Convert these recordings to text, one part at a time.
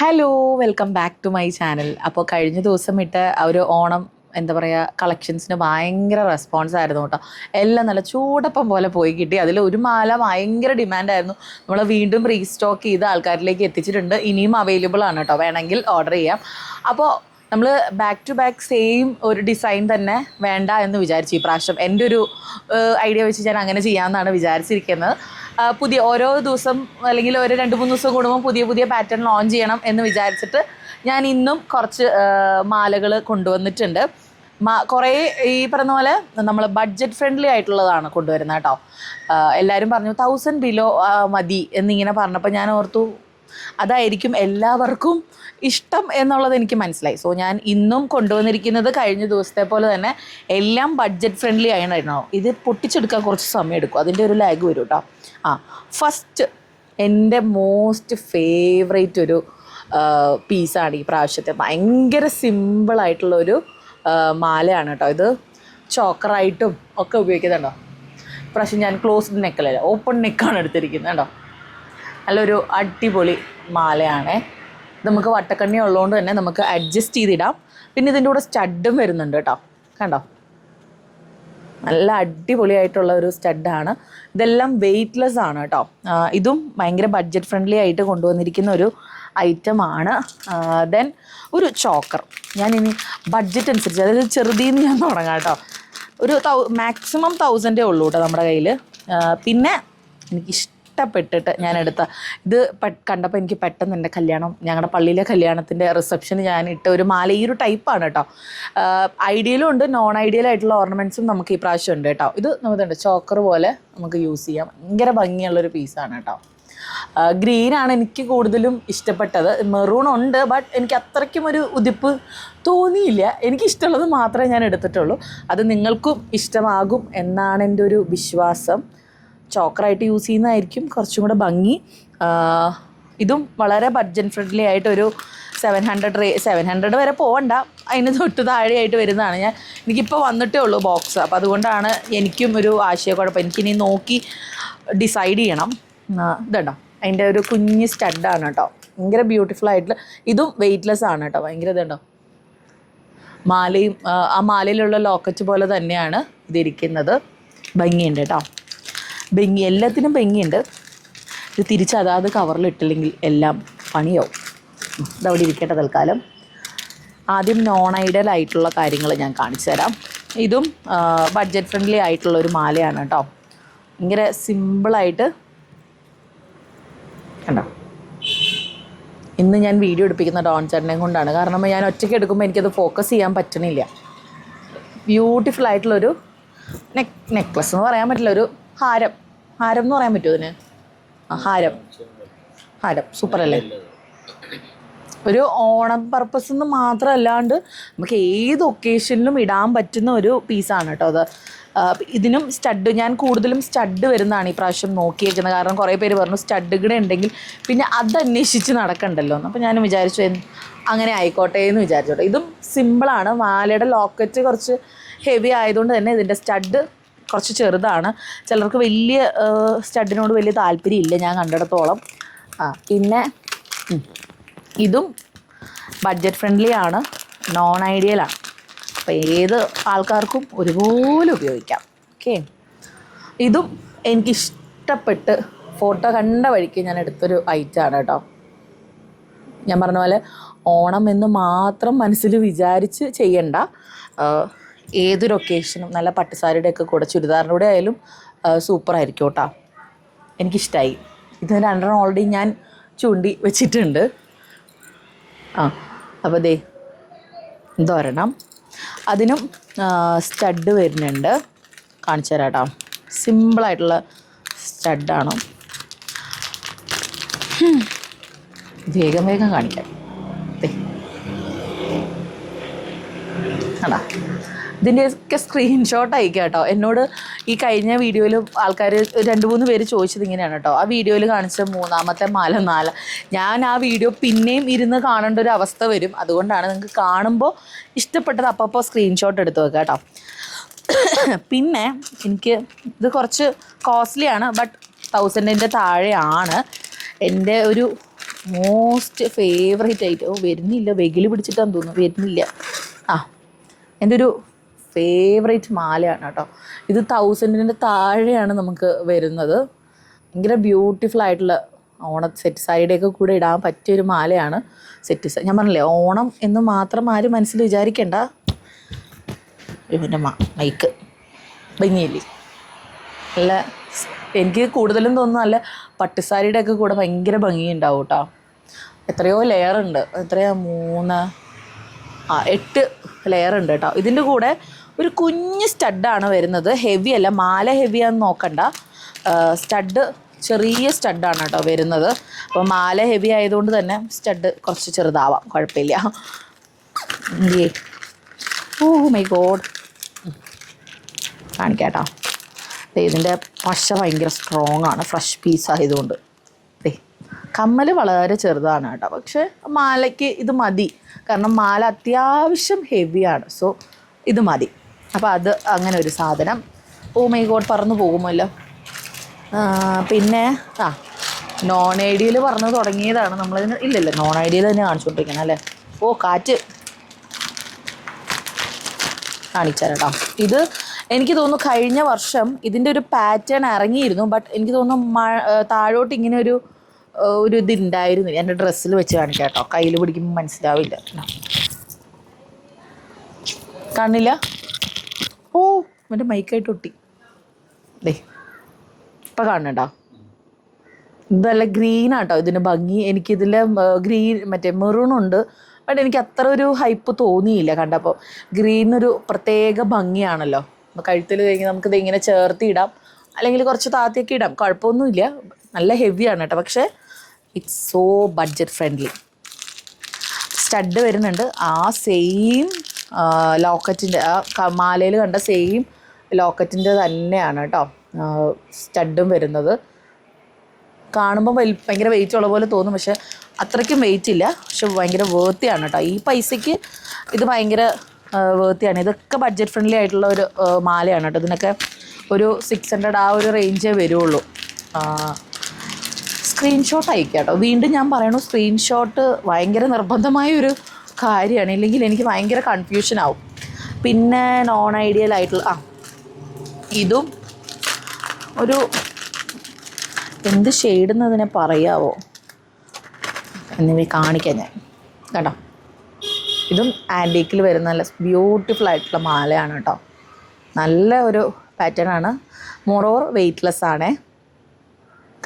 Hello welcome back to my channel. അപ്പോൾ കഴിഞ്ഞ ദിവസം ഇട്ട ഒരു ഓണം എന്താ പറയുക കളക്ഷൻസിന് ഭയങ്കര റെസ്പോൺസ് ആയിരുന്നു കേട്ടോ. എല്ലാം നല്ല ചൂടപ്പം പോലെ പോയി കിട്ടി. അതിൽ ഒരു മാല ഭയങ്കര ഡിമാൻഡായിരുന്നു. നമ്മൾ വീണ്ടും റീസ്റ്റോക്ക് ചെയ്ത് ആൾക്കാരിലേക്ക് എത്തിച്ചിട്ടുണ്ട്. ഇനിയും അവൈലബിൾ ആണ് കേട്ടോ, വേണമെങ്കിൽ ഓർഡർ ചെയ്യാം. അപ്പോൾ നമ്മൾ ബാക്ക് ടു ബാക്ക് സെയിം ഒരു ഡിസൈൻ തന്നെ വേണ്ട എന്ന് വിചാരിച്ചു. ഈ പ്രാവശ്യം എൻ്റെ ഒരു ഐഡിയ വെച്ച് ഞാൻ അങ്ങനെ ചെയ്യാമെന്നാണ് വിചാരിച്ചിരിക്കുന്നത്. പുതിയ ഓരോ ദിവസം അല്ലെങ്കിൽ ഒരു 2-3 ദിവസം കൂടുമ്പോൾ പുതിയ പുതിയ പാറ്റേൺ ലോഞ്ച് ചെയ്യണം എന്ന് വിചാരിച്ചിട്ട് ഞാൻ ഇന്നും കുറച്ച് മാലകൾ കൊണ്ടുവന്നിട്ടുണ്ട്. കുറേ ഈ പറഞ്ഞ പോലെ നമ്മൾ ബഡ്ജറ്റ് ഫ്രണ്ട്ലി ആയിട്ടുള്ളതാണ് കൊണ്ടുവരുന്നത് കേട്ടോ. എല്ലാവരും പറഞ്ഞു 1000 ബിലോ മതി എന്നിങ്ങനെ പറഞ്ഞപ്പോൾ ഞാൻ ഓർത്തു അതായിരിക്കും എല്ലാവർക്കും ഇഷ്ടം എന്നുള്ളത് എനിക്ക് മനസ്സിലായി. സോ ഞാൻ ഇന്നും കൊണ്ടുവന്നിരിക്കുന്നത് കഴിഞ്ഞ ദിവസത്തെ പോലെ തന്നെ എല്ലാം ബഡ്ജറ്റ് ഫ്രണ്ട്ലി ആയിരുന്നു. ഇത് പൊട്ടിച്ചെടുക്കാൻ കുറച്ച് സമയം എടുക്കും, അതിൻ്റെ ഒരു ലാഗ് വരും കേട്ടോ. ഫസ്റ്റ് എൻ്റെ മോസ്റ്റ് ഫേവറേറ്റ് ഒരു പീസാണ് ഈ പ്രാവശ്യത്തെ. ഭയങ്കര സിമ്പിളായിട്ടുള്ളൊരു മാലയാണ് കേട്ടോ. ഇത് ചോക്കറായിട്ടും ഒക്കെ ഉപയോഗിക്കുന്നുണ്ടോ. ഇപ്രാവശ്യം ഞാൻ ക്ലോസ്ഡ് നെക്കല്ല, ഓപ്പൺ നെക്കാണ് എടുത്തിരിക്കുന്നത് കേട്ടോ. നല്ലൊരു അടിപൊളി മാലയാണേ. നമുക്ക് വട്ടക്കണ്ണി ഉള്ളതുകൊണ്ട് തന്നെ നമുക്ക് അഡ്ജസ്റ്റ് ചെയ്തിടാം. പിന്നെ ഇതിൻ്റെ കൂടെ സ്റ്റഡും വരുന്നുണ്ട് കേട്ടോ. കണ്ടോ, നല്ല അടിപൊളിയായിട്ടുള്ള ഒരു സ്റ്റഡാണ്. ഇതെല്ലാം വെയ്റ്റ്ലെസ് ആണ് കേട്ടോ. ഇതും ഭയങ്കര ബഡ്ജറ്റ് ഫ്രണ്ട്ലി ആയിട്ട് കൊണ്ടുവന്നിരിക്കുന്ന ഒരു ഐറ്റമാണ്. ദെൻ ഒരു ചോക്കർ. ഞാനിനി ബഡ്ജറ്റ് അനുസരിച്ച്, അതായത് ചെറുതിന്ന് ഞാൻ തുടങ്ങാം കേട്ടോ. ഒരു മാക്സിമം 1000 ഉള്ളൂ കേട്ടോ നമ്മുടെ കയ്യിൽ. പിന്നെ എനിക്കിഷ്ടപ്പെട്ടിട്ട് ഞാൻ എടുത്ത ഇത് കണ്ടപ്പോൾ എനിക്ക് പെട്ടെന്ന് എൻ്റെ കല്യാണം, ഞങ്ങളുടെ പള്ളിയിലെ കല്യാണത്തിൻ്റെ റിസപ്ഷന് ഞാൻ ഇട്ട ഒരു മാല ഈ ഒരു ടൈപ്പാണ് കേട്ടോ. ഐഡിയലും ഉണ്ട്, നോൺ ഐഡിയലായിട്ടുള്ള ഓർണമെൻറ്റ്സും നമുക്ക് ഈ പ്രാവശ്യം ഉണ്ട് കേട്ടോ. ഇത് നമുക്കുണ്ട് ചോക്കർ പോലെ നമുക്ക് യൂസ് ചെയ്യാം. ഭയങ്കര ഭംഗിയുള്ളൊരു പീസാണ് കേട്ടോ. ഗ്രീനാണ് എനിക്ക് കൂടുതലും ഇഷ്ടപ്പെട്ടത്. മെറൂൺ ഉണ്ട്, ബട്ട് എനിക്ക് അത്രയ്ക്കും ഒരു ഉദിപ്പ് തോന്നിയില്ല. എനിക്കിഷ്ടമുള്ളത് മാത്രമേ ഞാൻ എടുത്തിട്ടുള്ളൂ. അത് നിങ്ങൾക്കും ഇഷ്ടമാകും എന്നാണ് എൻ്റെ ഒരു വിശ്വാസം. ചോക്കറായിട്ട് യൂസ് ചെയ്യുന്നതായിരിക്കും കുറച്ചും കൂടെ ഭംഗി. ഇതും വളരെ ബഡ്ജറ്റ് ഫ്രണ്ട്ലി ആയിട്ടൊരു 700 വരെ പോകണ്ട, അതിന് തൊട്ട് താഴെയായിട്ട് വരുന്നതാണ്. എനിക്കിപ്പോൾ വന്നിട്ടേ ഉള്ളൂ ബോക്സ്. അപ്പോൾ അതുകൊണ്ടാണ് എനിക്കും ഒരു ആശയക്കുഴപ്പം. എനിക്കിനി നോക്കി ഡിസൈഡ് ചെയ്യണം. ഇതുണ്ടോ, അതിൻ്റെ ഒരു കുഞ്ഞ് സ്റ്റഡാണ് കേട്ടോ. ഭയങ്കര ബ്യൂട്ടിഫുൾ ആയിട്ടുള്ള, ഇതും വെയ്റ്റ്ലെസ് ആണ് കേട്ടോ. ഭയങ്കര ഇതുണ്ടോ, മാലയും ആ മാലയിലുള്ള ലോക്കറ്റ് പോലെ തന്നെയാണ് ഇതിരിക്കുന്നത്. ഭംഗിയുണ്ട് കേട്ടോ, ഭംഗി, എല്ലാത്തിനും ഭംഗിയുണ്ട്. ഇത് തിരിച്ച് അതാത് കവറിലിട്ടില്ലെങ്കിൽ എല്ലാം പണിയാവും. ഇതവിടെ ഇരിക്കട്ടെ തൽക്കാലം. ആദ്യം നോൺ ഐഡിയൽ ആയിട്ടുള്ള കാര്യങ്ങൾ ഞാൻ കാണിച്ചു തരാം. ഇതും ബഡ്ജറ്റ് ഫ്രണ്ട്ലി ആയിട്ടുള്ള ഒരു മാലയാണ് കേട്ടോ. ഭയങ്കര സിമ്പിളായിട്ട് കണ്ടോ. ഇന്ന് ഞാൻ വീഡിയോ എടുപ്പിക്കുന്ന ഡോൺ ചേട്ടനെയും കൊണ്ടാണ്. കാരണം ഞാൻ ഒറ്റയ്ക്ക് എടുക്കുമ്പോൾ എനിക്കത് ഫോക്കസ് ചെയ്യാൻ പറ്റണില്ല. ബ്യൂട്ടിഫുൾ ആയിട്ടുള്ളൊരു നെക്ലസ് എന്ന് പറയാൻ പറ്റില്ല, ഒരു ഹാരം എന്ന് പറയാൻ പറ്റുമോ ഇതിന്? ഹാരം സൂപ്പർ അല്ലേ. ഒരു ഓണം പർപ്പസ് എന്ന് മാത്രമല്ലാണ്ട് നമുക്ക് ഏത് ഒക്കേഷനിലും ഇടാൻ പറ്റുന്ന ഒരു പീസാണ് കേട്ടോ അത്. ഇതിനും സ്റ്റഡ്, ഞാൻ കൂടുതലും സ്റ്റഡ് വരുന്നതാണ് ഈ പ്രാവശ്യം നോക്കിയേക്കുന്നത്. കാരണം കുറേ പേര് പറഞ്ഞു സ്റ്റഡ് കൂടെ ഉണ്ടെങ്കിൽ പിന്നെ അത് അന്വേഷിച്ച് നടക്കണ്ടല്ലോ എന്ന്. അപ്പോൾ ഞാൻ വിചാരിച്ചു അങ്ങനെ ആയിക്കോട്ടെ എന്ന് വിചാരിച്ചു കേട്ടോ. ഇതും സിമ്പിളാണ്. മാലയുടെ ലോക്കറ്റ് കുറച്ച് ഹെവി ആയതുകൊണ്ട് തന്നെ ഇതിൻ്റെ സ്റ്റഡ് കുറച്ച് ചെറുതാണ്. ചിലർക്ക് വലിയ സ്റ്റഡിനോട് വലിയ താല്പര്യമില്ല ഞാൻ കണ്ടിടത്തോളം. പിന്നെ ഇതും ബഡ്ജറ്റ് ഫ്രണ്ട്ലി ആണ്, നോൺ ഐഡിയലാണ്. അപ്പോൾ ഏത് ആൾക്കാർക്കും ഒരുപോലെ ഉപയോഗിക്കാം. ഓക്കെ, ഇതും എനിക്കിഷ്ടപ്പെട്ട് ഫോട്ടോ കണ്ട വഴിക്ക് ഞാൻ എടുത്തൊരു ഐറ്റമാണ് കേട്ടോ. ഞാൻ പറഞ്ഞ പോലെ ഓണം എന്ന് മാത്രം മനസ്സിൽ വിചാരിച്ച് ചെയ്യണ്ട. ഏതൊരു ഒക്കേഷനും നല്ല പട്ടുസാരിയുടെയൊക്കെ കൂടെ ചുരിദാറിൻ്റെ കൂടെ ആയാലും സൂപ്പറായിരിക്കും കേട്ടോ. എനിക്കിഷ്ടമായി. ഇത് 2 ഓൾറെഡി ഞാൻ ചൂണ്ടി വെച്ചിട്ടുണ്ട്. അപ്പോൾ ദേ ഇതൊരെണ്ണം. അതിനും സ്റ്റഡ് വരുന്നുണ്ട്, കാണിച്ചു തരാം കേട്ടോ. സിമ്പിളായിട്ടുള്ള സ്റ്റഡാണ്. വേഗം കാണിക്കാം. അതാ, ഇതിൻ്റെയൊക്കെ സ്ക്രീൻഷോട്ട് അയക്കാം കേട്ടോ. എന്നോട് ഈ കഴിഞ്ഞ വീഡിയോയിൽ ആൾക്കാർ 2-3 പേര് ചോദിച്ചത് ഇങ്ങനെയാണ് കേട്ടോ. ആ വീഡിയോയിൽ കാണിച്ച 3ാമത്തെ മാല 4. ഞാൻ ആ വീഡിയോ പിന്നെയും ഇരുന്ന് കാണേണ്ട ഒരു അവസ്ഥ വരും. അതുകൊണ്ടാണ് നിങ്ങൾക്ക് കാണുമ്പോൾ ഇഷ്ടപ്പെട്ടത് അപ്പോൾ സ്ക്രീൻഷോട്ട് എടുത്ത് വെക്കുക കേട്ടോ. പിന്നെ എനിക്ക് ഇത് കുറച്ച് കോസ്റ്റ്ലിയാണ്, ബട്ട് 1000ൻ്റെ താഴെയാണ്. എൻ്റെ ഒരു മോസ്റ്റ് ഫേവറേറ്റ് ആയിട്ട് വരുന്നില്ല, വെകിൽ പിടിച്ചിട്ടാന്ന് തോന്നുന്നു, വരുന്നില്ല. എൻ്റെ ഒരു ഫേവറേറ്റ് മാലയാണ് കേട്ടോ ഇത്. 1000-ൻ്റെ താഴെയാണ് നമുക്ക് വരുന്നത്. ഭയങ്കര ബ്യൂട്ടിഫുൾ ആയിട്ടുള്ള സെറ്റ് സൈഡൊക്കെ കൂടെ ഇടാൻ പറ്റിയൊരു മാലയാണ് സെറ്റ്. ഞാൻ പറഞ്ഞില്ലേ ഓണം എന്ന് മാത്രം ആരും മനസ്സിൽ വിചാരിക്കേണ്ട. ഇവൻ്റെ മൈക്ക് ഭംഗിയില്ലേ, നല്ല. എനിക്ക് കൂടുതലും തോന്നുന്നു നല്ല പട്ടുസാരിയുടെ ഒക്കെ കൂടെ ഭയങ്കര ഭംഗിയുണ്ടാവും കേട്ടോ. എത്രയോ ലെയർ ഉണ്ട്, 8 ലെയർ ഉണ്ട് കേട്ടോ. ഇതിൻ്റെ കൂടെ ഒരു കുഞ്ഞ് സ്റ്റഡാണ് വരുന്നത്. ഹെവി അല്ല, മാല ഹെവിയാന്ന് നോക്കണ്ട. സ്റ്റഡ് ചെറിയ സ്റ്റഡാണ് കേട്ടോ വരുന്നത്. അപ്പോൾ മാല ഹെവി ആയതുകൊണ്ട് തന്നെ സ്റ്റഡ് കുറച്ച് ചെറുതാവാം, കുഴപ്പമില്ല. ഓ മൈ ഗോഡ്, കാണിക്കാട്ടോ. ഇതിൻ്റെ പശ ഭയങ്കര സ്ട്രോങ് ആണ്, ഫ്രഷ് പീസ് ആയതുകൊണ്ട്. കമ്മൽ വളരെ ചെറുതാണ് കേട്ടോ, പക്ഷേ മാലയ്ക്ക് ഇത് മതി. കാരണം മാല അത്യാവശ്യം ഹെവിയാണ്, സോ ഇത് മതി. അപ്പോൾ അത് അങ്ങനെ ഒരു സാധനം. ഓ മൈ ഗോഡ്, പറന്നു പോകുമല്ലോ. പിന്നെ നോൺ ഐഡിയയിൽ പറഞ്ഞു തുടങ്ങിയതാണ് നമ്മളിതിന്. ഇല്ലല്ലോ, നോൺ ഐഡിയയിൽ തന്നെ കാണിച്ചുകൊണ്ടിരിക്കണം അല്ലേ. ഓ കാറ്റ് കാണിച്ചാൽ കേട്ടോ. ഇത് എനിക്ക് തോന്നുന്നു കഴിഞ്ഞ വർഷം ഇതിൻ്റെ ഒരു പാറ്റേൺ ഇറങ്ങിയിരുന്നു. ബട്ട് എനിക്ക് തോന്നുന്നു താഴോട്ട് ഇങ്ങനെ ഒരു ഇതുണ്ടായിരുന്നു. എൻ്റെ ഡ്രസ്സിൽ വെച്ച് കാണിക്കാം കേട്ടോ, കയ്യിൽ പിടിക്കുമ്പോൾ മനസ്സിലാവില്ല. കാണില്ല. ഓ എൻ്റെ മൈക്കായിട്ട് ഒട്ടി. ഇപ്പം കാണുന്നുണ്ടോ? ഇതല്ല ഗ്രീനാട്ടോ ഇതിന് ഭംഗി. എനിക്കിതിൽ ഗ്രീൻ മറ്റേ മെറൂണുണ്ട്, ബട്ട് എനിക്ക് അത്ര ഒരു ഹൈപ്പ് തോന്നിയില്ല കണ്ടപ്പോൾ. ഗ്രീനൊരു പ്രത്യേക ഭംഗിയാണല്ലോ. കഴുത്തിൽ കഴിഞ്ഞ് നമുക്കിത് ഇങ്ങനെ ചേർത്തിടാം, അല്ലെങ്കിൽ കുറച്ച് താത്തിയൊക്കെ ഇടാം, കുഴപ്പമൊന്നുമില്ല. നല്ല ഹെവിയാണ് കേട്ടോ, പക്ഷേ it's so budget friendly. Stud വരുന്നുണ്ട്, ആ സെയിം ലോക്കറ്റിൻ്റെ മാലയിൽ കണ്ട സെയിം ലോക്കറ്റിൻ്റെ തന്നെയാണ് കേട്ടോ സ്റ്റഡും വരുന്നത്. കാണുമ്പോൾ ഭയങ്കര വെയിറ്റ് ഉള്ള പോലെ തോന്നും, പക്ഷേ അത്രയ്ക്കും വെയിറ്റ് ഇല്ല. പക്ഷെ ഭയങ്കര വേർത്തിയാണ് കേട്ടോ. ഈ പൈസയ്ക്ക് ഇത് ഭയങ്കര വേർത്തിയാണ്. ഇതൊക്കെ ബഡ്ജറ്റ് ഫ്രണ്ട്ലി ആയിട്ടുള്ള ഒരു മാലയാണ് കേട്ടോ. ഇതിനൊക്കെ ഒരു 600 ആ ഒരു റേഞ്ചേ വരുള്ളൂ. സ്ക്രീൻഷോട്ട് അയക്കുക കേട്ടോ. വീണ്ടും ഞാൻ പറയണു, സ്ക്രീൻഷോട്ട് ഭയങ്കര നിർബന്ധമായൊരു കാര്യമാണ്, ഇല്ലെങ്കിൽ എനിക്ക് ഭയങ്കര കൺഫ്യൂഷൻ ആവും. പിന്നെ നോൺ ഐഡിയൽ ആയിട്ടുള്ള ഇതും ഒരു എന്ത് ഷെയ്ഡെന്നതിനെ പറയാവോ എന്നിവ കാണിക്കാം ഞാൻ കേട്ടോ. ഇതും ആൻറ്റീക്കിൽ വരുന്ന നല്ല ബ്യൂട്ടിഫുൾ ആയിട്ടുള്ള മാലയാണ് കേട്ടോ. നല്ല ഒരു പാറ്റേൺ ആണ്. മോറോവർ വെയ്റ്റ്ലെസ് ആണേ.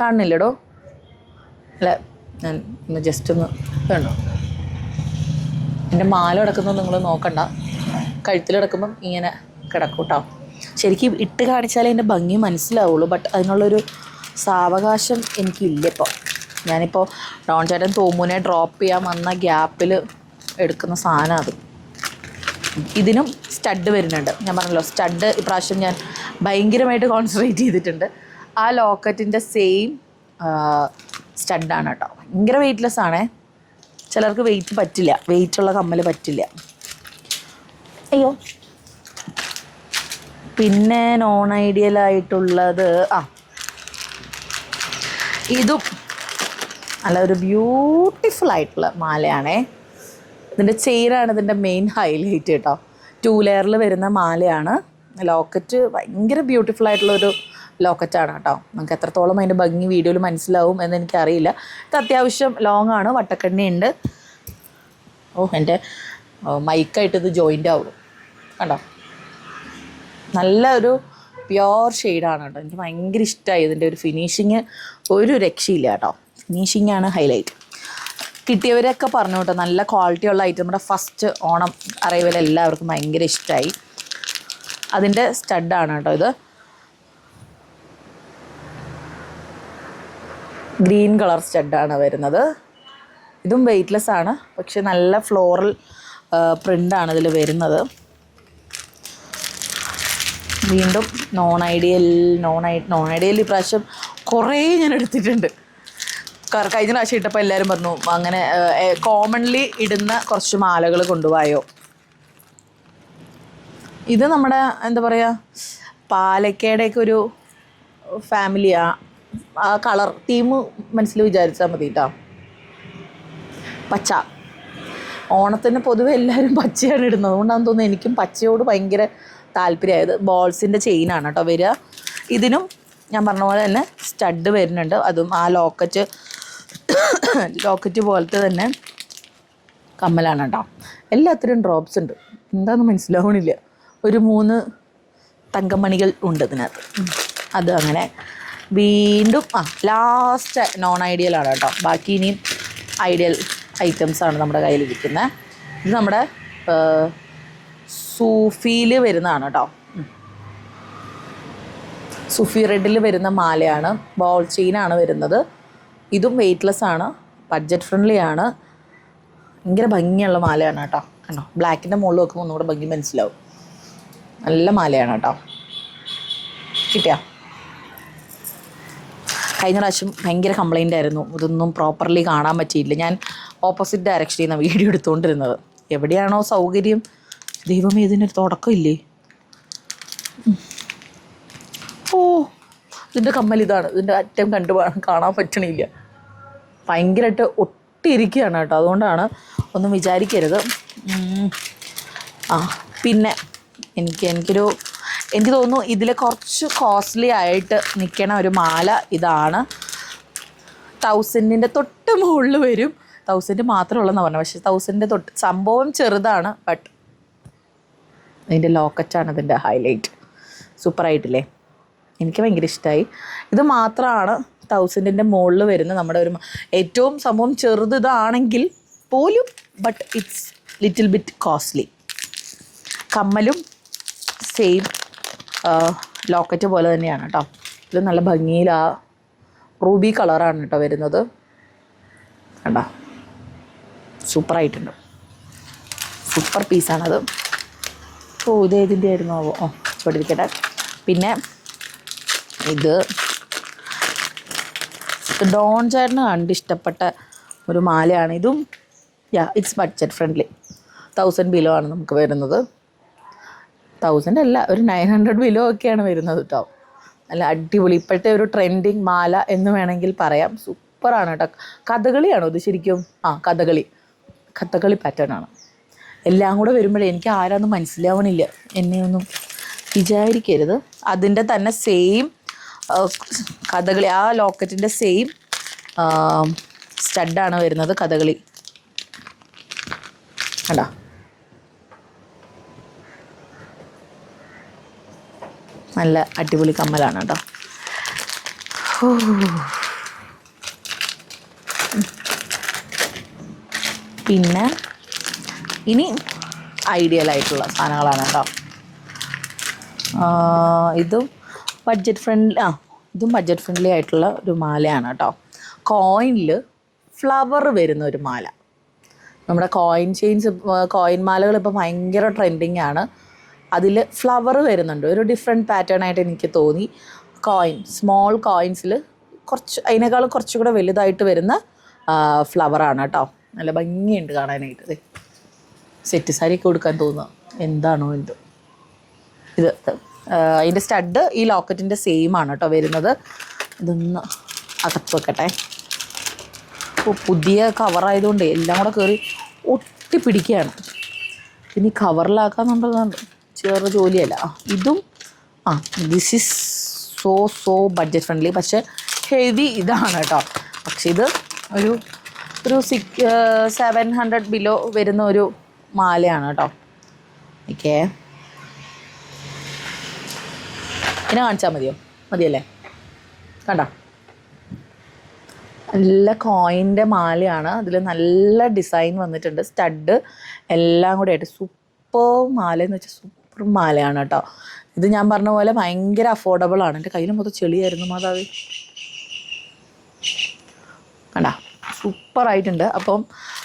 കാണുന്നില്ലടോ? അല്ല, ഞാൻ ഒന്ന് ജസ്റ്റ് ഒന്ന് കണ്ടോ. എൻ്റെ മാല കിടക്കുന്നത് നിങ്ങൾ നോക്കണ്ട, കഴുത്തിൽ കിടക്കുമ്പം ഇങ്ങനെ കിടക്കും കേട്ടോ. ശരിക്കും ഇട്ട് കാണിച്ചാലേ എൻ്റെ ഭംഗി മനസ്സിലാവുള്ളൂ. ബട്ട് അതിനുള്ളൊരു സാവകാശം എനിക്കില്ല ഇപ്പോൾ. ഞാനിപ്പോൾ ഡോൺ ചേട്ടൻ തോമുനെ ഡ്രോപ്പ് ചെയ്യാൻ വന്ന ഗ്യാപ്പിൽ എടുക്കുന്ന സാധനം അത്. ഇതിനും സ്റ്റഡ് വരുന്നുണ്ട്. ഞാൻ പറഞ്ഞല്ലോ, സ്റ്റഡ് ഇപ്രാവശ്യം ഞാൻ ഭയങ്കരമായിട്ട് കോൺസെൻട്രേറ്റ് ചെയ്തിട്ടുണ്ട്. ആ ലോക്കറ്റിൻ്റെ സെയിം സ്റ്റഡാണ് കേട്ടോ. ഭയങ്കര വെയ്റ്റ്ലെസ് ആണേ. ചിലർക്ക് വെയിറ്റ് പറ്റില്ല, വെയിറ്റുള്ള കമ്മൽ പറ്റില്ല. അയ്യോ. പിന്നെ നോൺ ഐഡിയൽ ആയിട്ടുള്ളത് ഇതും നല്ല ഒരു ബ്യൂട്ടിഫുൾ ആയിട്ടുള്ള മാലയാണേ. ഇതിൻ്റെ ചെയിനാണ് ഇതിൻ്റെ മെയിൻ ഹൈലൈറ്റ് കേട്ടോ. 2 ലെയറിൽ വരുന്ന മാലയാണ്. ലോക്കറ്റ് ഭയങ്കര ബ്യൂട്ടിഫുൾ ആയിട്ടുള്ളൊരു ലോക്കറ്റാണ് കേട്ടോ. നമുക്ക് എത്രത്തോളം അതിൻ്റെ ഭംഗി വീഡിയോയിൽ മനസ്സിലാവും എന്ന് എനിക്കറിയില്ല. ഇത് അത്യാവശ്യം ലോങ് ആണ്, വട്ടക്കണ്ണിയുണ്ട്. എൻ്റെ മൈക്കായിട്ട് ഇത് ജോയിൻ്റ് ആവും കണ്ടോ. നല്ല ഒരു പ്യോർ ഷെയ്ഡാണ് കേട്ടോ. എനിക്ക് ഭയങ്കര ഇഷ്ടമായി ഇതിൻ്റെ ഒരു ഫിനിഷിങ്. ഒരു രക്ഷയില്ല കേട്ടോ, ഫിനിഷിങ്ങാണ് ഹൈലൈറ്റ്. കിട്ടിയവരൊക്കെ പറഞ്ഞു കേട്ടോ, നല്ല ക്വാളിറ്റി ഉള്ള ഐറ്റം. നമ്മുടെ ഫസ്റ്റ് ഓണം അറൈവൽ എല്ലാവർക്കും ഭയങ്കര ഇഷ്ടമായി. അതിൻ്റെ സ്റ്റഡാണ് കേട്ടോ ഇത്. ഗ്രീൻ കളർ സ്റ്റഡാണ് വരുന്നത്. ഇതും വെയ്റ്റ്ലെസ് ആണ്, പക്ഷെ നല്ല ഫ്ലോറൽ പ്രിൻ്റാണ് ഇതിൽ വരുന്നത്. വീണ്ടും നോൺ ഐഡിയൽ ഇപ്രാവശ്യം കുറേ ഞാൻ എടുത്തിട്ടുണ്ട്. കഴിഞ്ഞ പ്രാവശ്യം ഇട്ടപ്പോൾ എല്ലാവരും പറഞ്ഞു അങ്ങനെ കോമൺലി ഇടുന്ന കുറച്ച് മാലകൾ കൊണ്ടുപോയോ. ഇത് നമ്മുടെ എന്താ പറയുക, പാലക്കയുടെയൊക്കെ ഒരു ഫാമിലിയാണ്. ആ കളർ തീം മനസ്സിൽ വിചാരിച്ചാൽ മതി കേട്ടോ. പച്ച. ഓണത്തിന് പൊതുവെ എല്ലാവരും പച്ചയാണ് ഇടുന്നത്, അതുകൊണ്ടാണെന്ന് തോന്നുന്നു എനിക്കും പച്ചയോട് ഭയങ്കര താല്പര്യമായത്. ബോൾസിൻ്റെ ചെയിനാണ് കേട്ടോ വരിക. ഇതിനും ഞാൻ പറഞ്ഞ പോലെ തന്നെ സ്റ്റഡ് വരുന്നുണ്ട്, അതും ആ ലോക്കറ്റ് പോലത്തെ തന്നെ കമ്മലാണ് കേട്ടോ. എല്ലാത്തിനും ഡ്രോപ്സ് ഉണ്ട്, എന്താണെന്ന് മനസ്സിലാവണില്ല. ഒരു 3 തങ്കമണികൾ ഉണ്ട് ഇതിനകത്ത്. അത് അങ്ങനെ വീണ്ടും ലാസ്റ്റ് നോൺ ഐഡിയലാണ് കേട്ടോ. ബാക്കി ഇനിയും ഐഡിയൽ ഐറ്റംസാണ് നമ്മുടെ കയ്യിലിരിക്കുന്നത്. ഇത് നമ്മുടെ സൂഫിയിൽ വരുന്നതാണ് കേട്ടോ. സൂഫി റെഡിൽ വരുന്ന മാലയാണ്, ബോൾ ചെയിനാണ് വരുന്നത്. ഇതും വെയ്റ്റ്ലെസ് ആണ്, ബഡ്ജറ്റ് ഫ്രണ്ട്ലി ആണ്, ഭയങ്കര ഭംഗിയുള്ള മാലയാണ് കേട്ടോ. കണ്ടോ, ബ്ലാക്കിൻ്റെ മുകളിൽ വെക്കുമ്പോൾ ഒന്നുകൂടെ ഭംഗി മനസ്സിലാവും. നല്ല മാലയാണ് കേട്ടോ. കിട്ടിയാ? കഴിഞ്ഞ പ്രാവശ്യം ഭയങ്കര കംപ്ലൈൻ്റ് ആയിരുന്നു, ഇതൊന്നും പ്രോപ്പർലി കാണാൻ പറ്റിയില്ല. ഞാൻ ഓപ്പോസിറ്റ് ഡയറക്ഷനിൽ നിന്നാണ് വീഡിയോ എടുത്തുകൊണ്ടിരുന്നത്. എവിടെയാണോ സൗകര്യം, ദൈവമേ ഇതിനൊരു തുടക്കമില്ലേ. ഓ, ഇതിൻ്റെ കമ്മൽ ഇതാണ്, ഇതിൻ്റെ അറ്റം കാണാൻ പറ്റണില്ല, ഭയങ്കരമായിട്ട് ഒട്ടിയിരിക്കുകയാണ് കേട്ടോ. അതുകൊണ്ടാണ്, ഒന്നും വിചാരിക്കരുത്. പിന്നെ എനിക്ക് തോന്നുന്നു ഇതിൽ കുറച്ച് കോസ്റ്റ്ലി ആയിട്ട് നിൽക്കണ ഒരു മാല ഇതാണ്. 1000-ൻ്റെ തൊട്ട് മുകളിൽ വരും. 1000 മാത്രമുള്ളതെന്ന് പറഞ്ഞത്, പക്ഷേ 1000-ൻ്റെ തൊട്ട് സംഭവം ചെറുതാണ്. ബട്ട് അതിൻ്റെ ലോക്കറ്റാണ് ഇതിൻ്റെ ഹൈലൈറ്റ്. സൂപ്പറായിട്ടില്ലേ? എനിക്ക് ഭയങ്കര ഇഷ്ടമായി. ഇത് മാത്രമാണ് 1000-ൻ്റെ മുകളിൽ വരുന്ന നമ്മുടെ ഒരു ഏറ്റവും സംഭവം ചെറുത് ഇതാണെങ്കിൽ പോലും, but it's little bit costly. കമ്മലും സെയിം ലോക്കറ്റ് പോലെ തന്നെയാണ് കേട്ടോ. ഇത് നല്ല ഭംഗിയിൽ ആ റൂബി കളറാണ് കേട്ടോ വരുന്നത്. കണ്ടോ, സൂപ്പറായിട്ടുണ്ട്, സൂപ്പർ പീസാണത്. ഓ, ഇത് ഏതിൻ്റെ ആയിരുന്നു ആവോ? ഇവിടെ ഇരിക്കട്ടെ. പിന്നെ ഇത് ഡോൺ ചേട്ടന് കണ്ട് ഇഷ്ടപ്പെട്ട ഒരു മാലയാണ്. ഇതും ഇറ്റ്സ് ബഡ്ജറ്റ് ഫ്രണ്ട്ലി. 1000 ബിലോ ആണ് നമുക്ക് വരുന്നത്. 1000 അല്ല, ഒരു 900 ബിലോ ഒക്കെയാണ് വരുന്നത് കേട്ടോ. നല്ല അടിപൊളി, ഇപ്പോഴത്തെ ഒരു ട്രെൻഡിങ് മാല എന്ന് വേണമെങ്കിൽ പറയാം. സൂപ്പറാണ് കേട്ടോ. കഥകളിയാണോ ഇത് ശരിക്കും? കഥകളി പാറ്റേൺ ആണ്. എല്ലാം കൂടെ വരുമ്പോഴേ എനിക്ക് ആരാന്നും മനസ്സിലാവണില്ല, എന്നെയൊന്നും വിചാരിക്കരുത്. അതിൻ്റെ തന്നെ സെയിം കഥകളി, ആ ലോക്കറ്റിൻ്റെ സെയിം സ്റ്റഡാണ് വരുന്നത്. കഥകളി കണ്ടോ, നല്ല അടിപൊളി കമ്മലാണ് കേട്ടോ. പിന്നെ ഇനി ഐഡിയൽ ആയിട്ടുള്ള സാധനങ്ങളാണ് കേട്ടോ. ഇതും ബഡ്ജറ്റ് ഫ്രണ്ട്ലി ആയിട്ടുള്ള ഒരു മാലയാണ് കേട്ടോ. കോയിനിൽ ഫ്ലവർ വരുന്ന ഒരു മാല. നമ്മുടെ കോയിൻ മാലകൾ ഇപ്പോൾ ഭയങ്കര ട്രെൻഡിങ് ആണ്. അതിൽ ഫ്ലവർ വരുന്നുണ്ട്, ഒരു ഡിഫറെൻറ്റ് പാറ്റേൺ ആയിട്ട് എനിക്ക് തോന്നി. സ്മോൾ കോയിൻസിൽ അതിനേക്കാളും കുറച്ചുകൂടെ വലുതായിട്ട് വരുന്ന ഫ്ലവറാണ് കേട്ടോ. നല്ല ഭംഗിയുണ്ട് കാണാനായിട്ട്. സെറ്റ് സാരിയൊക്കെ കൊടുക്കാൻ തോന്നുക, എന്താണോ ഇത്. അതിൻ്റെ സ്റ്റഡ് ഈ ലോക്കറ്റിൻ്റെ സെയിം ആണ് കേട്ടോ വരുന്നത്. ഇതൊന്ന് അകത്ത് വെക്കട്ടെ. പുതിയ കവറായതുകൊണ്ട് എല്ലാം കൂടെ കയറി ഒട്ടിപ്പിടിക്കുകയാണ്. ഇനി കവറിലാക്കാന്നുള്ളത് ചെറു ജോലിയല്ല. ഇതും this is so budget friendly. പക്ഷേ ഹെവി ഇതാണ് കേട്ടോ. പക്ഷെ ഇത് ഒരു 700 ബിലോ വരുന്ന ഒരു മാലയാണ് കേട്ടോ. ഓക്കേ, ഇങ്ങനെ കാണിച്ചാൽ മതിയല്ലേ? കണ്ടോ, നല്ല കോയിൻ്റെ മാലയാണ്. അതിൽ നല്ല ഡിസൈൻ വന്നിട്ടുണ്ട്, സ്റ്റഡ് എല്ലാം കൂടെ ആയിട്ട്. സൂപ്പർ മാലയെന്ന് വെച്ചാൽ സൂപ്പർ മാലയാണ് കേട്ടോ. ഇത് ഞാൻ പറഞ്ഞ പോലെ ഭയങ്കര അഫോർഡബിളാണ്. എൻ്റെ കയ്യിൽ മൊത്തം ചെളിയായിരുന്നു മാതാവേ. കണ്ടോ, സൂപ്പറായിട്ടുണ്ട്. അപ്പം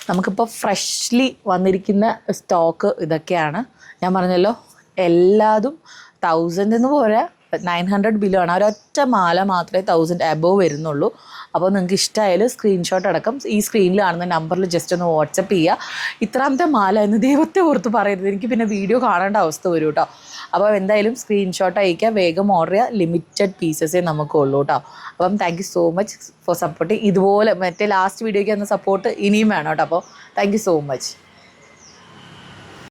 നമുക്കിപ്പോൾ ഫ്രഷ്ലി വന്നിരിക്കുന്ന സ്റ്റോക്ക് ഇതൊക്കെയാണ്. ഞാൻ പറഞ്ഞല്ലോ, എല്ലാതും 1000 പോരാ, 900 ബിലോ ആണ്. ഒരൊറ്റ മാല മാത്രമേ 1000 എബോവ് വരുന്നുള്ളൂ. അപ്പോൾ നിങ്ങൾക്ക് ഇഷ്ടമായാലും സ്ക്രീൻഷോട്ട് അടക്കം ഈ സ്ക്രീനിൽ കാണുന്ന നമ്പറിൽ ജസ്റ്റ് ഒന്ന് വാട്സപ്പ് ചെയ്യുക. ഇത്രാമത്തെ മാല എന്ന് ദൈവത്തെ ഓർത്ത് പറയരുത്, എനിക്ക് പിന്നെ വീഡിയോ കാണേണ്ട അവസ്ഥ വരും കേട്ടോ. അപ്പോൾ എന്തായാലും സ്ക്രീൻഷോട്ട് അയക്കുക, വേഗം ഓർഡർ ചെയ്യുക, ലിമിറ്റഡ് പീസസേ നമുക്കുള്ളൂ കേട്ടോ. അപ്പം thank you so much for support. ഇതുപോലെ മറ്റേ ലാസ്റ്റ് വീഡിയോയ്ക്ക് തന്ന സപ്പോർട്ട് ഇനിയും വേണം കേട്ടോ. അപ്പോൾ താങ്ക് യു സോ മച്ച്.